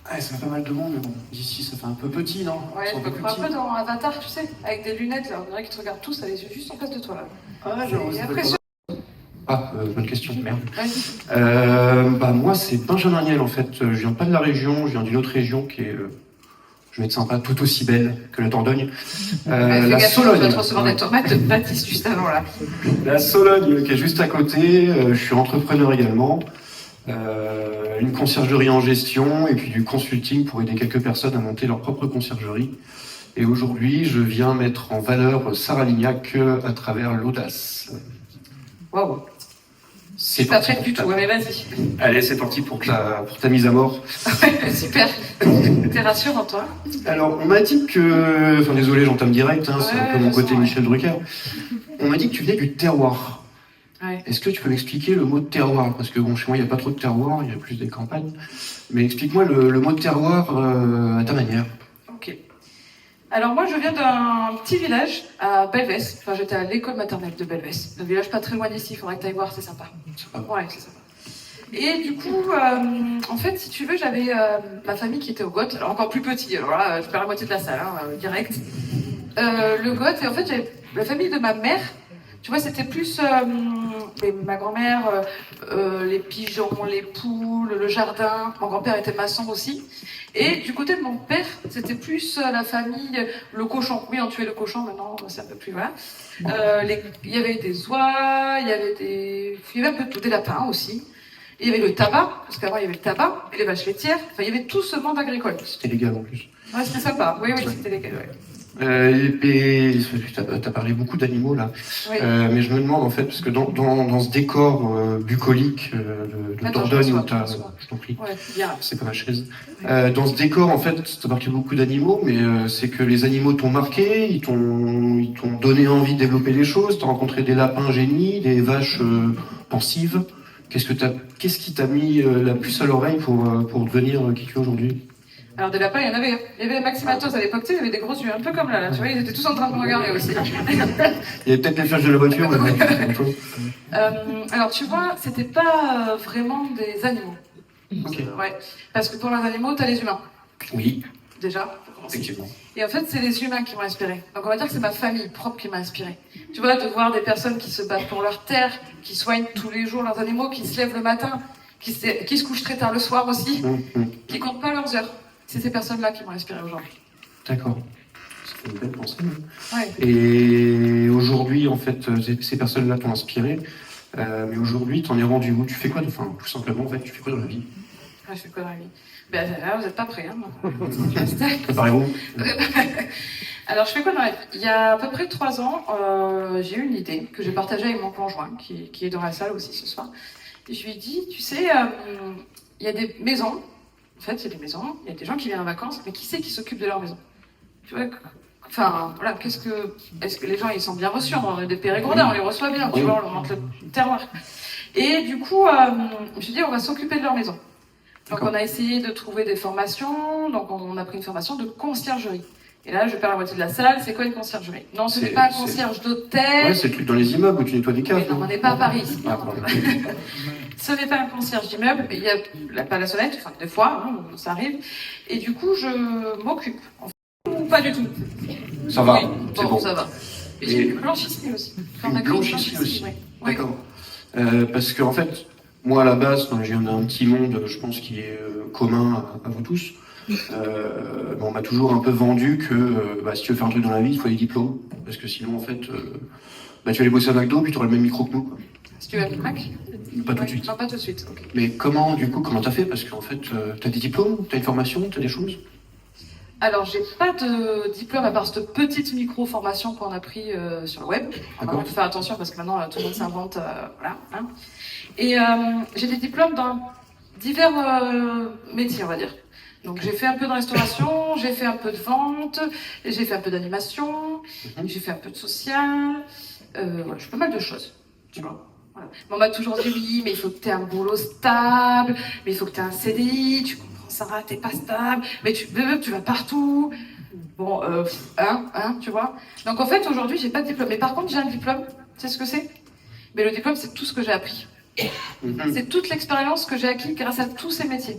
Ah, ça fait pas mal de monde, mais bon, d'ici ça fait un peu petit, non? Ouais, C'est je un peu me plus crois un petit. peu dans Avatar, tu sais, avec des lunettes, là, on dirait qu'ils te regardent tous, les yeux juste en face de toi, là. Ah, j'avoue, Et ça après, fait pas mal. Ah, bonne question, merde. vas-y. Bah moi c'est Benjamin Niel en fait. Je viens pas de la région, je viens d'une autre région qui est, je vais être sympa, tout aussi belle que la Dordogne. Fais La gaffe, tu Sologne. vas te recevoir des tomates de Baptiste juste avant, là. La Sologne qui est juste à côté. Je suis entrepreneur également. Une conciergerie en gestion et puis du consulting pour aider quelques personnes à monter leur propre conciergerie. Et aujourd'hui, je viens mettre en valeur Sarah Lignac à travers l'audace. Waouh. Je C'est suis pas parti prête du tout, ouais, mais vas-y. Allez, c'est parti pour ta mise à mort. Super. T'es rassurant, toi. Alors, on m'a dit que... Enfin, désolé, j'entame direct, hein, c'est un peu mon je côté sens, Michel Drucker. On m'a dit que tu venais du terroir. Ouais. Est-ce que tu peux m'expliquer le mot de terroir? Parce que bon, chez moi, il n'y a pas trop de terroir, il y a plus des campagnes. Mais explique-moi le mot de terroir à ta manière. Ok. Alors moi, je viens d'un petit village à Belvès. Enfin, j'étais à l'école maternelle de Belvès. Un village pas très loin d'ici, il faudrait que tu ailles voir, c'est sympa. Ouais, c'est sympa. Et du coup, en fait, si tu veux, j'avais ma famille qui était au GOT, alors encore plus petit, alors là, je perds la moitié de la salle, hein, direct. Le GOT, et en fait, j'avais la famille de ma mère, tu vois, c'était plus ma grand-mère, les pigeons, les poules, le jardin. Mon grand-père était maçon aussi. Et du côté de mon père, c'était plus la famille, le cochon. Oui, on tuait le cochon, maintenant, c'est un peu plus, voilà. Il y avait des oies, il y avait un peu de tout, des lapins aussi. Et il y avait le tabac, parce qu'avant il y avait le tabac, et les vaches laitières. Enfin, il y avait tout ce monde agricole. C'était légal en plus. Ouais, c'était sympa. Oui, c'était légal, ouais. T'as parlé beaucoup d'animaux là, Oui. mais je me demande en fait, parce que dans ce décor bucolique de Attends, Dordogne, où je t'en prie, ouais, bien. c'est pas ma chaise. Ouais. Dans ce décor, en fait, t'as marqué beaucoup d'animaux, mais c'est que les animaux t'ont marqué, ils t'ont donné envie de développer les choses. T'as rencontré des lapins génies, des vaches pensives. Qu'est-ce qui t'a mis la puce à l'oreille pour devenir qui tu es aujourd'hui? Alors des lapins, il y en avait. Il y avait Maxime Athos à l'époque, tu sais, il y avait des gros yeux, un peu comme là, tu vois, ils étaient tous en train de me regarder aussi. Il y avait peut-être les flashs de la voiture, mais bon, c'est autre chose. Alors tu vois, c'était pas vraiment des animaux. Ok. Ouais, parce que pour les animaux, t'as les humains. Oui, Déjà. effectivement. Et en fait, c'est les humains qui m'ont inspiré. Donc on va dire que c'est ma famille propre qui m'a inspiré. Tu vois, de voir des personnes qui se battent pour leur terre, qui soignent tous les jours leurs animaux, qui se lèvent le matin, qui se couchent très tard le soir aussi, qui comptent pas leurs heures. C'est ces personnes-là qui m'ont inspiré aujourd'hui. D'accord. C'est une belle pensée. Ouais. Et aujourd'hui, en fait, ces personnes-là t'ont inspiré. Mais aujourd'hui, t'en es rendu où? Tu fais quoi enfin, tout simplement, en fait, tu fais quoi dans la vie? Ah, je fais quoi dans la vie? Ben là, vous n'êtes pas prêts, hein. Préparez-vous. Alors, je fais quoi dans la vie? Il y a à peu près 3 ans, j'ai eu une idée que j'ai partagée avec mon conjoint, qui est dans la salle aussi ce soir. Et je lui ai dit, tu sais, il y a des maisons. En fait, il y a des maisons, il y a des gens qui viennent en vacances, mais qui c'est qui s'occupe de leur maison? Tu vois, enfin, voilà, est-ce que les gens, ils sont bien reçus? On est des Pérégordins, on les reçoit bien, tu vois, on leur montre le terroir. Et du coup, je me suis dit, on va s'occuper de leur maison. Donc, on a essayé de trouver des formations, donc on a pris une formation de conciergerie. Et là, je perds la moitié de la salle, c'est quoi une conciergerie? Non, ce n'est pas un concierge d'hôtel. Ouais, c'est le truc dans les immeubles où tu nettoies des caves. Mais non, on n'est pas à Paris ici. Ah, Ce n'est pas un concierge d'immeuble, il y a pas la sonnette, enfin des fois, hein, ça arrive. Et du coup, je m'occupe. Ou pas du tout. Ça va, oui, c'est bon. Ça va. Et j'ai du blanchisserie aussi. Du blanchisserie aussi. Ouais. D'accord. Parce qu'en fait, moi à la base, je viens d'un petit monde, je pense, qui est commun à vous tous. On m'a toujours un peu vendu que si tu veux faire un truc dans la vie, il faut des diplômes. Parce que sinon, en fait, tu vas aller bosser à McDo, puis tu auras le même micro que nous. Quoi. Si tu veux un Mac? Pas tout de suite. Non, pas tout de suite, ok. Mais comment t'as fait? Parce qu'en fait, t'as des diplômes, t'as une formation, t'as des choses? Alors, j'ai pas de diplôme à part cette petite micro-formation qu'on a pris sur le web. On va faire attention parce que maintenant, tout le monde s'invente, voilà. Hein. Et j'ai des diplômes dans divers métiers, on va dire. Donc j'ai fait un peu de restauration, j'ai fait un peu de vente, j'ai fait un peu d'animation, j'ai fait un peu de social, voilà, je fais pas mal de choses, tu vois. Voilà. On m'a toujours dit oui, mais il faut que tu aies un boulot stable, mais il faut que tu aies un CDI, tu comprends Sarah, t'es pas stable, mais tu vas partout. Bon, tu vois. Donc en fait aujourd'hui j'ai pas de diplôme, mais par contre j'ai un diplôme, tu sais ce que c'est? Mais le diplôme c'est tout ce que j'ai appris. C'est toute l'expérience que j'ai acquis grâce à tous ces métiers.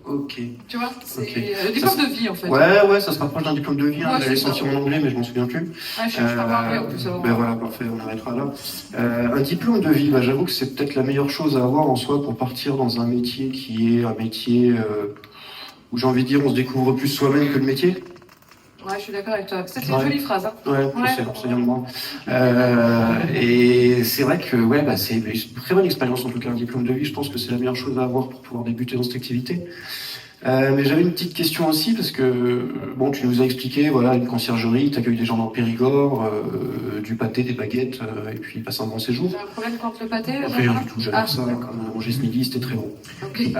Ok. Tu vois, c'est Ok. le diplôme de vie en fait. Ouais, ça se rapproche d'un diplôme de vie. Hein. Ouais, J'allais c'est ça. sortir en anglais, mais je m'en souviens plus. Ouais, je parle anglais en plus. Alors. Ben voilà, parfait, on arrêtera là. Un diplôme de vie, bah, j'avoue que c'est peut-être la meilleure chose à avoir en soi pour partir dans un métier qui est un métier où j'ai envie de dire on se découvre plus soi-même que le métier. Ouais, je suis d'accord avec toi. C'est une jolie phrase. Hein. Ouais, c'est bien de moi. Et c'est vrai que c'est une très bonne expérience en tout cas, un diplôme de vie. Je pense que c'est la meilleure chose à avoir pour pouvoir débuter dans cette activité. Mais j'avais une petite question aussi parce que bon, tu nous as expliqué, voilà, une conciergerie, tu accueilles des gens dans le Périgord, du pâté, des baguettes, et puis passe un bon séjour. J'ai un problème contre le pâté? Rien du tout, j'adore ça. On a mangé ce midi, c'était très bon. Okay.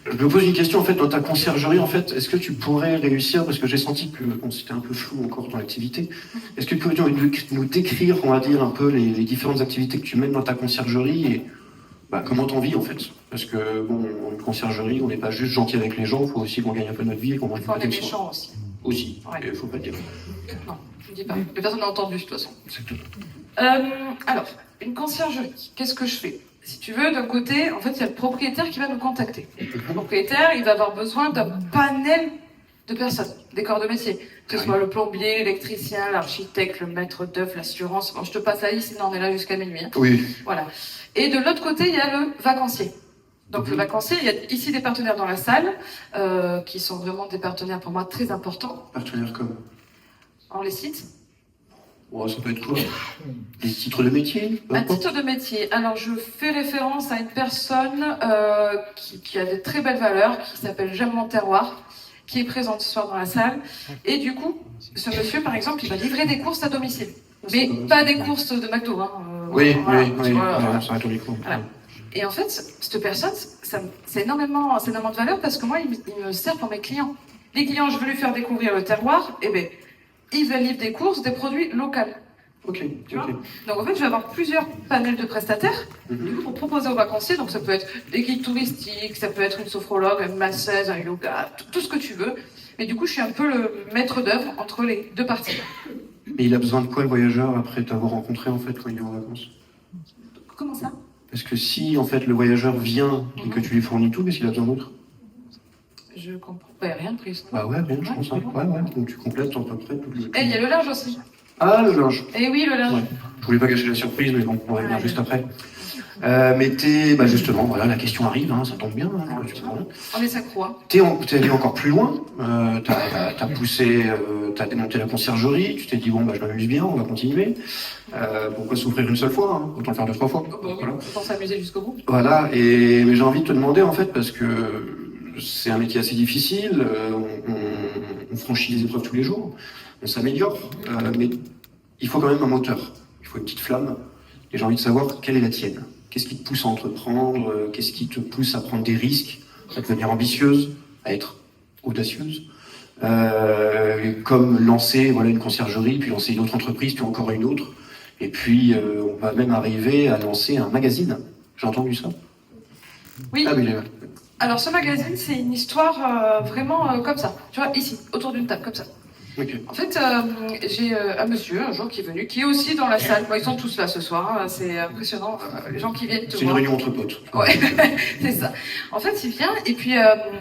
Je me pose une question en fait dans ta conciergerie en fait, est-ce que tu pourrais réussir, parce que j'ai senti que c'était un peu flou encore dans l'activité, est-ce que tu pourrais nous décrire, on va dire, un peu les différentes activités que tu mènes dans ta conciergerie et comment t'en vis en fait? Parce que bon, une conciergerie, on n'est pas juste gentil avec les gens, il faut aussi qu'on gagne un peu notre vie et qu'on gagne un peu méchant aussi. Aussi, il ne faut pas dire. Non, je ne dis pas. Les personnes n'ont entendu de toute façon. Exactement. Alors, une conciergerie, qu'est-ce que je fais? Si tu veux, d'un côté, en fait, il y a le propriétaire qui va nous contacter. Le propriétaire, il va avoir besoin d'un panel de personnes, des corps de métier. Que ce soit le plombier, l'électricien, l'architecte, le maître d'œuvre, l'assurance. Bon, je te passe la liste, sinon on est là jusqu'à minuit. Hein. Oui. Voilà. Et de l'autre côté, il y a le vacancier. Donc le vacancier, il y a ici des partenaires dans la salle, qui sont vraiment des partenaires pour moi très importants. Partenaires comme? On les cite. Oh, ça peut être quoi? Des titres de métier? Un titre de métier. Alors, je fais référence à une personne qui a de très belles valeurs, qui s'appelle J'aime mon terroir, qui est présente ce soir dans la salle. Et du coup, ce monsieur, par exemple, il va livrer des courses à domicile. Mais pas des courses de McDo. Hein. Oui, ça va être micro. Voilà. Et en fait, cette personne, c'est énormément de valeur parce que moi, il me sert pour mes clients. Les clients, je veux lui faire découvrir le terroir, et ben, ils veulent livrer des courses, des produits locaux. Ok. Donc en fait, je vais avoir plusieurs panels de prestataires du coup, pour proposer aux vacanciers. Donc ça peut être des guides touristiques, ça peut être une sophrologue, une masseuse, un yoga, tout ce que tu veux. Mais du coup, je suis un peu le maître d'œuvre entre les deux parties. Mais il a besoin de quoi le voyageur après t'avoir rencontré en fait quand il est en vacances? Comment ça? Parce que si en fait le voyageur vient et que tu lui fournis tout, qu'est-ce qu'il a besoin d'autre? Je comprends. Rien de plus. Bah ouais, rien, je pense. Ouais. Donc tu complètes à peu près tout le. Et il y a le linge aussi. Ah, le linge. Eh oui, le linge. Ouais. Je voulais pas gâcher la surprise, mais bon, on va venir juste après. Mais justement, voilà, la question arrive, hein, ça tombe bien. Hein, on est sacro. Hein. T'es allé encore plus loin. T'as poussé, t'as démonté la conciergerie. Tu t'es dit bon, je m'amuse bien, on va continuer. Pourquoi souffrir une seule fois, hein, autant le faire 2-3 fois. Voilà. Autant s'amuser jusqu'au bout. Voilà. Mais j'ai envie de te demander en fait parce que c'est un métier assez difficile. On franchit les épreuves tous les jours. On s'améliore, mais il faut quand même un moteur. Il faut une petite flamme. Et j'ai envie de savoir quelle est la tienne. Qu'est-ce qui te pousse à entreprendre? Qu'est-ce qui te pousse à prendre des risques, à devenir ambitieuse, à être audacieuse? Comme lancer une conciergerie, puis lancer une autre entreprise, puis encore une autre. Et puis on va même arriver à lancer un magazine. J'ai entendu ça? Oui. Alors ce magazine, c'est une histoire vraiment comme ça. Tu vois, ici, autour d'une table, comme ça. Okay. En fait, j'ai un monsieur un jour qui est venu, qui est aussi dans la salle. Ils sont tous là ce soir. Hein. C'est impressionnant, les gens qui viennent te voir. C'est une réunion entre potes. Ouais, c'est ça. En fait, il vient et puis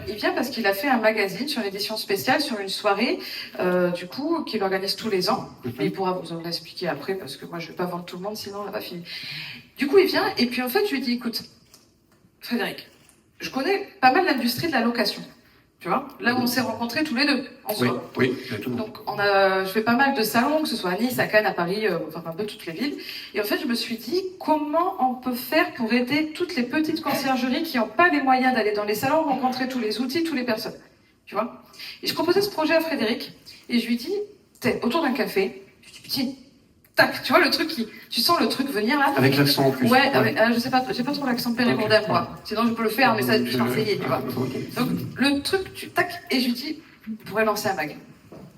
il vient parce qu'il a fait un magazine sur l'édition spéciale, sur une soirée, du coup, qu'il organise tous les ans. Mais il pourra vous en expliquer après parce que moi, je vais pas vendre tout le monde, sinon on va finir. Du coup, il vient et puis en fait, je lui dis, écoute, Frédéric, je connais pas mal l'industrie de la location. Tu vois, là où on s'est rencontrés tous les deux, en soi. Oui, exactement. Donc, je fais pas mal de salons, que ce soit à Nice, à Cannes, à Paris, enfin un peu toutes les villes. Et en fait, je me suis dit, comment on peut faire pour aider toutes les petites conciergeries qui n'ont pas les moyens d'aller dans les salons, rencontrer tous les outils, toutes les personnes. Tu vois? Et je proposais ce projet à Frédéric, et je lui dis, t'es autour d'un café, je dis, petit, tac, tu vois le truc tu sens le truc venir là? Avec l'accent en plus. Ouais, je sais pas, j'ai pas trop l'accent périmondain moi. Sinon je peux le faire, mais ça je vais essayer, tu vois. Donc le truc, tac, et je lui dis, on pourrait lancer un mag.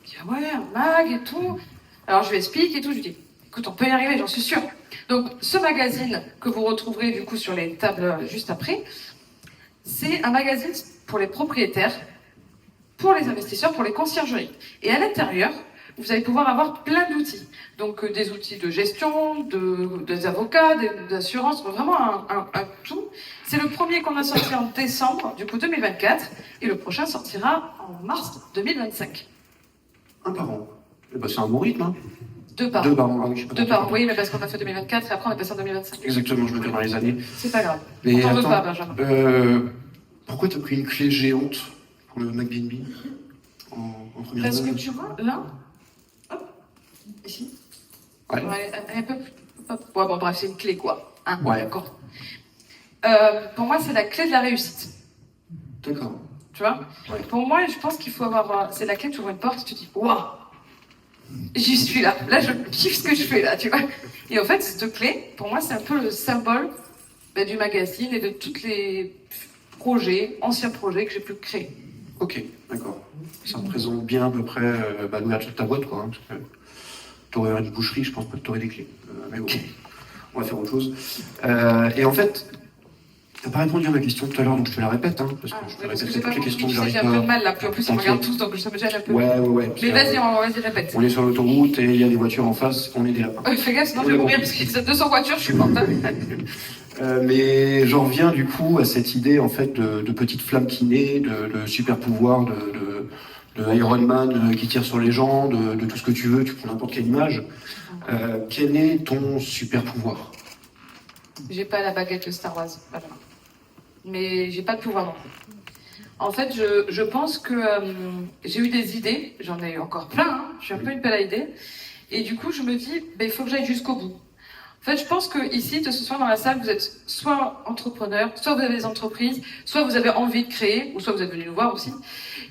Il dit, ouais, un mag et tout. Alors je lui explique et tout, je lui dis, écoute, on peut y arriver, j'en suis sûre. Donc ce magazine que vous retrouverez du coup sur les tables juste après, c'est un magazine pour les propriétaires, pour les investisseurs, pour les conciergeries. Et à l'intérieur, vous allez pouvoir avoir plein d'outils. Donc des outils de gestion, des avocats, d'assurance, vraiment un tout. C'est le premier qu'on a sorti en décembre, du coup 2024, et le prochain sortira en mars 2025. Un par an. Eh ben, c'est un bon rythme, hein. Deux par an. Deux par an, ah oui, Deux par an, oui, mais parce qu'on a fait 2024 et après on est passé en 2025. Exactement, je me perds dans les années. C'est pas grave. Mais On t'en veut attends, pas, Benjamin. pourquoi t'as pris une clé géante pour le MacBnB en première Parce que zone? tu vois, là, hop, ici. Ouais. Elle est un peu plus. Hop. Ouais, bon, bref, c'est une clé, quoi. Hein, Ouais. d'accord. Pour moi, c'est la clé de la réussite. D'accord. Tu vois? Ouais. Pour moi, je pense qu'il faut avoir. C'est la clé, tu ouvres une porte et tu te dis, waouh, j'y suis là. Là, je kiffe ce que je fais, là, tu vois? Et en fait, cette clé, pour moi, c'est un peu le symbole du magazine et de tous les anciens projets que j'ai pu créer. Ok, d'accord. Ça représente bien à peu près l'ouverture de ta boîte, quoi. Hein, parce que t'aurais une boucherie, je pense pas que t'aurais des clés. Mais bon, on va faire autre chose. Et en fait, t'as pas répondu à ma question tout à l'heure, donc je te la répète, hein, parce que je te Parce répète que j'ai pas toutes les questions que compris, j'arrive j'ai un peu pas. de mal là, puis en plus on T'inquiète. regarde tous, donc ça me gêne un peu. Ouais. Mais vas-y, répète. On est sur l'autoroute et il y a des voitures en face, on est des lapins. Fais gaffe, sinon je vais mourir parce qu'il y a 200 voitures, je suis morte. Mais j'en reviens du coup à cette idée en fait de petite flamme qui naît, de super pouvoir, de Iron Man qui tire sur les gens, de tout ce que tu veux, tu prends n'importe quelle image. Quel est ton super pouvoir? J'ai pas la baguette de Star Wars, Benjamin. Mais j'ai pas de pouvoir non plus. En fait, je pense que j'ai eu des idées, j'en ai eu encore plein, hein, je suis un peu une pelle à idées. Et du coup, je me dis, il faut que j'aille jusqu'au bout. En fait, je pense que ici, que ce soit dans la salle, vous êtes soit entrepreneur, soit vous avez des entreprises, soit vous avez envie de créer, ou soit vous êtes venu nous voir aussi.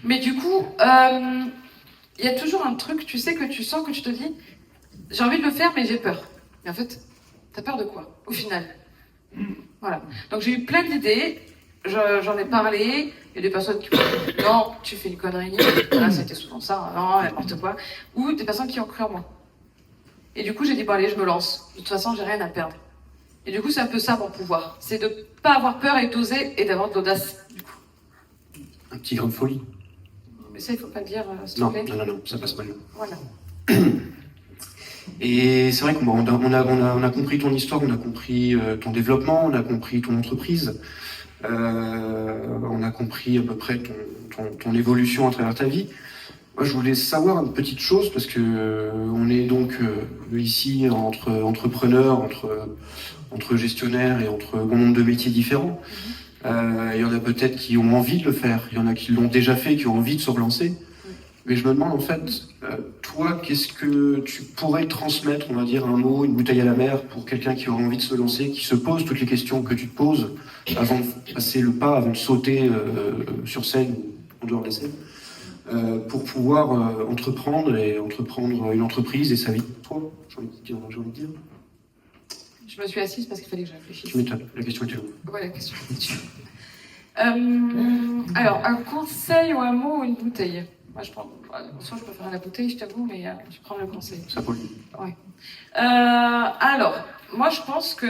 Mais du coup, il y a toujours un truc, tu sais, que tu sens, que tu te dis, j'ai envie de le faire, mais j'ai peur. Et en fait, t'as peur de quoi, au final? Voilà. Donc j'ai eu plein d'idées, j'en ai parlé, il y a des personnes qui m'ont dit, non, tu fais une connerie, voilà, c'était souvent ça, non, n'importe quoi, ou des personnes qui ont cru en moi. Et du coup, j'ai dit, bon, allez, je me lance. De toute façon, j'ai rien à perdre. Et du coup, c'est un peu ça mon pouvoir. C'est de pas avoir peur et d'oser et d'avoir de l'audace, du coup. Un petit grain de folie. Mais ça, il faut pas le dire, s'il te Non, plaît. non, ça passe mal. Voilà. Et c'est vrai qu'on a compris ton histoire, on a compris ton développement, on a compris ton entreprise, on a compris à peu près ton évolution à travers ta vie. Moi, je voulais savoir une petite chose parce que on est donc ici entre entrepreneurs, entre gestionnaires et entre bon nombre de métiers différents. Il y en a peut-être qui ont envie de le faire, il y en a qui l'ont déjà fait, qui ont envie de se relancer. Mais je me demande en fait, toi, qu'est-ce que tu pourrais transmettre, on va dire un mot, une bouteille à la mer pour quelqu'un qui aurait envie de se lancer, qui se pose toutes les questions que tu te poses avant de passer le pas, avant de sauter sur scène ou en dehors de la scène, pour pouvoir entreprendre une entreprise et sa vie. Toi, j'ai envie de dire. Je me suis assise parce qu'il fallait que je réfléchisse. Tu m'étonnes, la question était longue. Ouais, la question était longue. Alors, un conseil ou un mot ou une bouteille? Moi, soit je préfère la bouteille, je t'avoue, mais je prends le conseil. Ça pollue. Ouais. Alors, moi, je pense que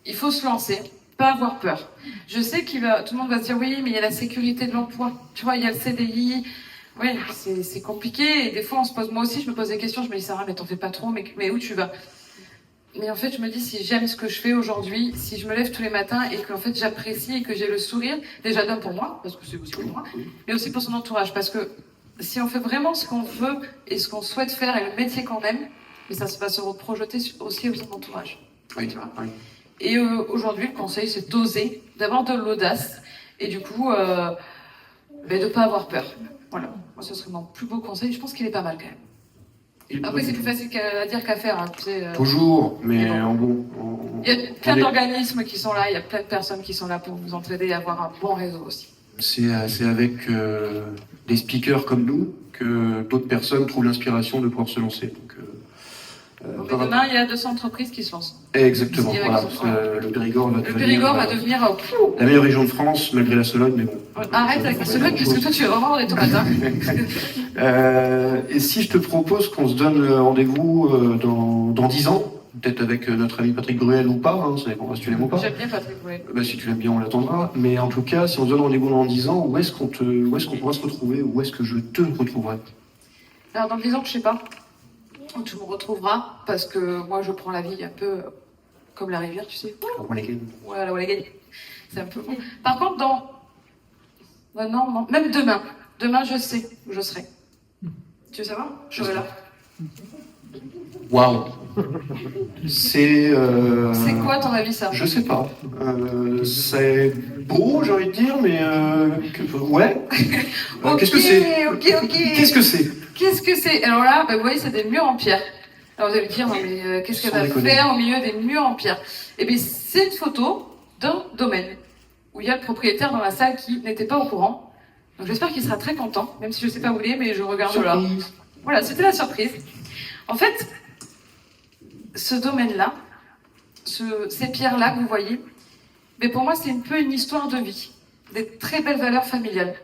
il faut se lancer, pas avoir peur. Je sais tout le monde va se dire oui, mais il y a la sécurité de l'emploi. Tu vois, il y a le CDI. Oui, c'est compliqué. Et des fois, moi aussi, je me pose des questions. Je me dis Sarah, mais t'en fais pas trop. Mais où tu vas? Mais en fait, je me dis, si j'aime ce que je fais aujourd'hui, si je me lève tous les matins et qu'en fait j'apprécie et que j'ai le sourire, déjà d'un pour moi, parce que c'est aussi pour moi, mais aussi pour son entourage, parce que si on fait vraiment ce qu'on veut et ce qu'on souhaite faire et le métier qu'on aime, mais ça va se reprojeter aussi au son entourage. Oui, tu vois. Oui. Et aujourd'hui, le conseil, c'est d'oser, d'avoir de l'audace et du coup, de pas avoir peur. Voilà, moi ce serait mon plus beau conseil. Je pense qu'il est pas mal quand même. Après, c'est plus facile à dire qu'à faire. Hein, tu sais, toujours, mais en bon. Il y a plein d'organismes qui sont là, il y a plein de personnes qui sont là pour vous entraider et avoir un bon réseau aussi. C'est avec des speakers comme nous que d'autres personnes trouvent l'inspiration de pouvoir se lancer. Donc, demain, il y a 200 entreprises qui se lancent. Exactement. Voilà, le Périgord va devenir la meilleure région de France, malgré la Sologne, mais bon. Arrête avec la Sologne, parce que toi, tu vas vraiment avoir des tomates. Et si je te propose qu'on se donne rendez-vous dans 10 ans, peut-être avec notre ami Patrick Bruel ou pas, hein, ça dépend si tu l'aimes ou pas. J'aime bien Patrick Bruel. Si tu l'aimes bien, on l'attendra. Mais en tout cas, si on se donne rendez-vous dans 10 ans, où est-ce qu'on pourra se retrouver? Où est-ce que je te retrouverai? Alors dans 10 ans, je sais pas où tu me retrouveras, parce que moi je prends la vie un peu comme la rivière, tu sais. Ouais, la Wallegane. C'est un peu bon. Par contre, non, même demain. Demain, je sais où je serai. Tu veux savoir? Je serai là. Waouh. C'est quoi ton avis, ça? Je sais pas. C'est beau, j'ai envie de dire, mais ouais. Qu'est-ce que c'est? Ok. Qu'est-ce que c'est? Qu'est-ce que c'est? Alors là, vous voyez, c'est des murs en pierre. Alors vous allez me dire, non, mais qu'est-ce qu'elle va faire au milieu des murs en pierre? Eh bien, c'est une photo d'un domaine où il y a le propriétaire dans la salle qui n'était pas au courant. Donc j'espère qu'il sera très content, même si je ne sais pas où il est, mais je regarde là. Voilà, c'était la surprise. En fait, ce domaine-là, ces pierres-là que vous voyez, mais pour moi, c'est un peu une histoire de vie, des très belles valeurs familiales.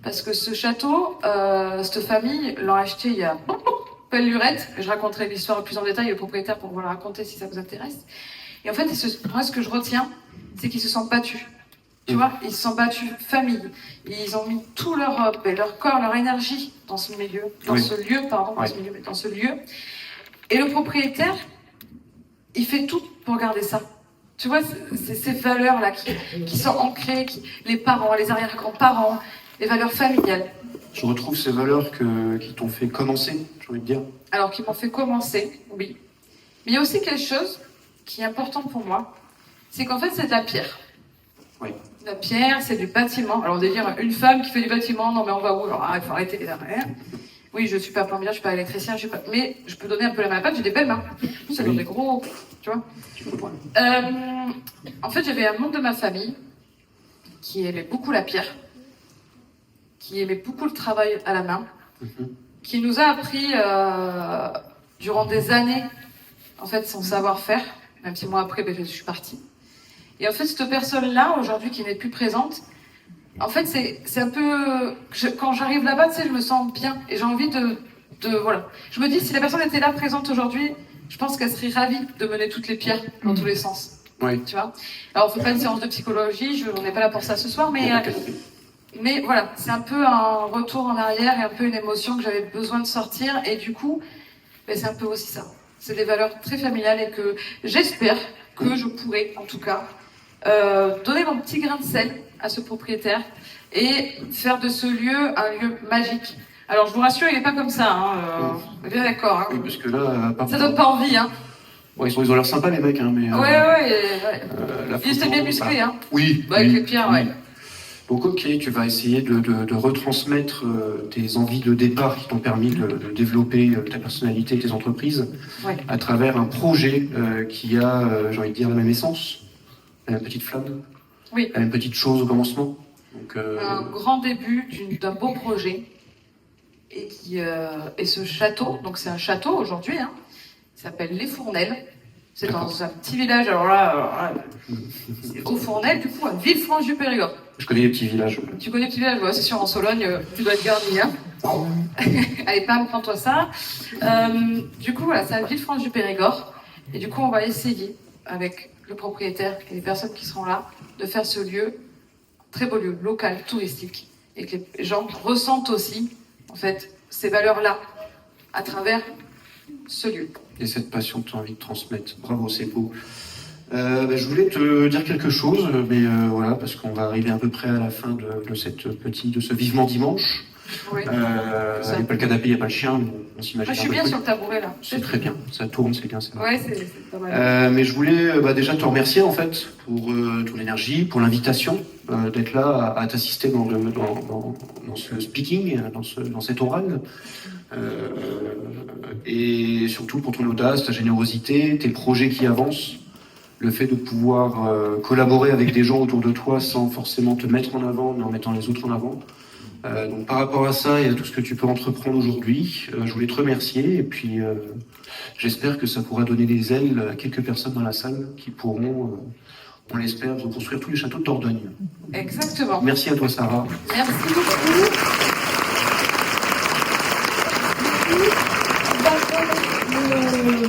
Parce que ce château, cette famille l'ont acheté il y a belle lurette. Je raconterai l'histoire plus en détail au propriétaire pour vous la raconter si ça vous intéresse. Et en fait, moi, ce que je retiens, c'est qu'ils se sont battus. Tu vois, ils se sont battus famille. Ils ont mis tout leur corps, leur énergie dans ce milieu, dans ce lieu. Et le propriétaire, il fait tout pour garder ça. Tu vois, c'est ces valeurs-là qui sont ancrées, les parents, les arrière-grands-parents, les valeurs familiales. Je retrouve ces valeurs qui t'ont fait commencer, j'ai envie de dire. Alors, qui m'ont fait commencer, oui. Mais il y a aussi quelque chose qui est important pour moi, c'est qu'en fait, c'est de la pierre. Oui. La pierre, c'est du bâtiment. Alors, on va dire, une femme qui fait du bâtiment, non mais on va où? Alors, il faut arrêter les arrêts. Oui, je suis pas plombière, je suis pas électricien, mais je peux donner un peu la main à la pâte, j'ai des belles mains. C'est dans des gros, tu vois. En fait, j'avais un membre de ma famille qui aimait beaucoup la pierre, qui aimait beaucoup le travail à la main, qui nous a appris durant des années, en fait, son savoir-faire, même si moi après, je suis partie. Et en fait, cette personne-là, aujourd'hui, qui n'est plus présente, en fait, c'est un peu... quand j'arrive là-bas, tu sais, je me sens bien. Et j'ai envie voilà. Je me dis, si la personne était là, présente aujourd'hui, je pense qu'elle serait ravie de mener toutes les pierres dans tous les sens. Oui. Tu vois? Alors, on fait pas une séance de psychologie, on n'est pas là pour ça ce soir, mais voilà, c'est un peu un retour en arrière et un peu une émotion que j'avais besoin de sortir. Et du coup, c'est un peu aussi ça. C'est des valeurs très familiales et que j'espère que je pourrai, en tout cas, donner mon petit grain de sel à ce propriétaire et faire de ce lieu un lieu magique. Alors je vous rassure, il n'est pas comme ça, hein, bien d'accord. Hein. Oui, parce que là, ça donne pas envie, hein. Bon, ils ont l'air sympas les mecs, hein, mais. Ouais. Ils étaient bien musclés, hein. Oui. Avec les pierres, oui. Donc ok, tu vas essayer de retransmettre tes envies de départ qui t'ont permis de développer ta personnalité et tes entreprises à travers un projet qui a, j'ai envie de dire, la même essence, la même petite flamme, la même petite chose au commencement. Donc, un grand début d'un beau projet. Et ce château, donc c'est un château aujourd'hui, hein, il s'appelle Les Fournelles. C'est dans un petit village, alors là c'est au Fournelles, du coup, à Villefranche-du-Périgord. Je connais les petits villages. Tu connais les petits villages, ouais, c'est sûr, en Sologne, tu dois être garni, hein. Allez, Pam, prends-toi ça. Du coup, voilà, c'est à Villefranche-du-Périgord. Et du coup, on va essayer, avec le propriétaire et les personnes qui seront là, de faire ce lieu, très beau lieu, local, touristique, et que les gens ressentent aussi, en fait, ces valeurs-là, à travers ce lieu. Et cette passion que tu as envie de transmettre. Bravo, c'est beau. Je voulais te dire quelque chose, mais voilà, parce qu'on va arriver à peu près à la fin de ce vivement dimanche. Oui. Il n'y a pas le canapé, il n'y a pas le chien, on s'imagine. Je suis bien sur le tabouret là. C'est très bien, ça tourne, c'est bien. Ouais, c'est pas mal. Mais je voulais déjà te remercier en fait pour ton énergie, pour l'invitation, d'être là à t'assister dans ce speaking, dans cet oral. Et surtout pour ton audace, ta générosité, tes projets qui avancent, le fait de pouvoir collaborer avec des gens autour de toi sans forcément te mettre en avant, mais en mettant les autres en avant. Donc par rapport à ça et à tout ce que tu peux entreprendre aujourd'hui, je voulais te remercier et puis j'espère que ça pourra donner des ailes à quelques personnes dans la salle qui pourront, on l'espère, reconstruire tous les châteaux de Dordogne. Exactement. Merci à toi Sarah. Merci beaucoup.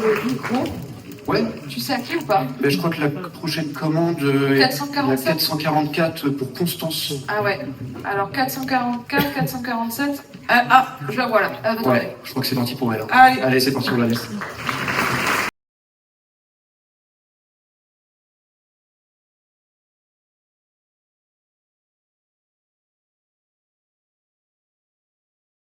Le micro Ouais. Tu sais à qui ou pas? Ben, je crois que la prochaine commande, 447. la 444 pour Constance. Ah ouais. Alors 444, 447. Je la vois là. Attendez. Ouais, je crois que c'est parti pour elle. Allez. Allez, c'est parti, on la laisse.